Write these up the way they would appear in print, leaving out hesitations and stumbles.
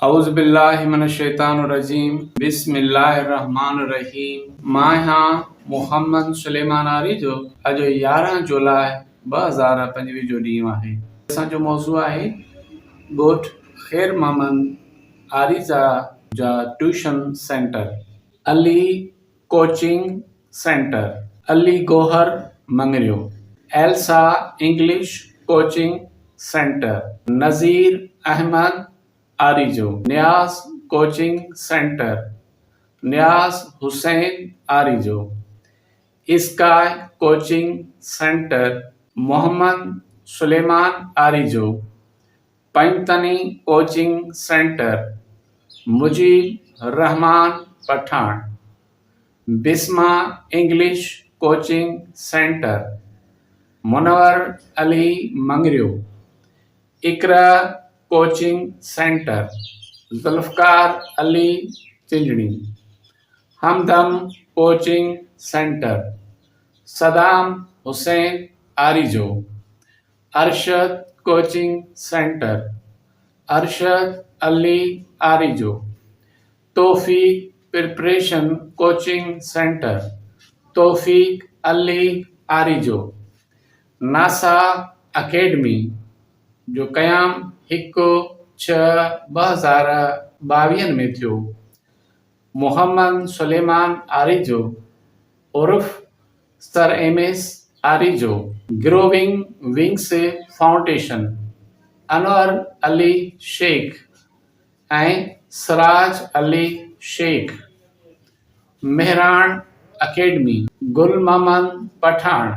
औज़ुबिल्लाहिमिनश्शैतानिर्रजीम बिस्मिल्लाहिर्रहमानिर्रहीम। मां यहाँ मोहम्मद सुलेमान आरिजो। अॼु 11 जुलाई 2025 जो ॾींहुं आहे। असांजो मौज़ू आहे ॻोठ ख़ैर मोहम्मद आरिजा जा tuition centre. Ali coaching centre, Ali Gohar Mangrio, Elsa English coaching centre, Nazir Ahmed Arijo, Niaz coaching centre, Niaz Hussain Arijo, sky coaching centre, Mohammad Suleman Arijo, Panjtani coaching centre, Mujeeb Rehman Pathan, Bisma English coaching centre, Munawar Ali Mangrio, Iqra coaching centre, Zulfiqar Ali Chinjni, Hamdam coaching centre, Saddam Hussain Arijo, Arshad coaching centre, Arshad Ali Arijo, Taufiq preparation coaching centre, Taufiq Ali Arijo, NASA academy जो क़याम 1/6/2022 में थियो, मोहम्मद सुलेमान आरिजो उर्फ sir MS Arijo, growing wings foundation, Anwar Ali Shaikh ऐं Siraj Ali Shaikh, Mehran academy, Gul Mohammad Pathan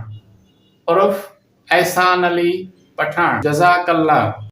उर्फ एहसान अली पठान। जज़ाकल्लाह।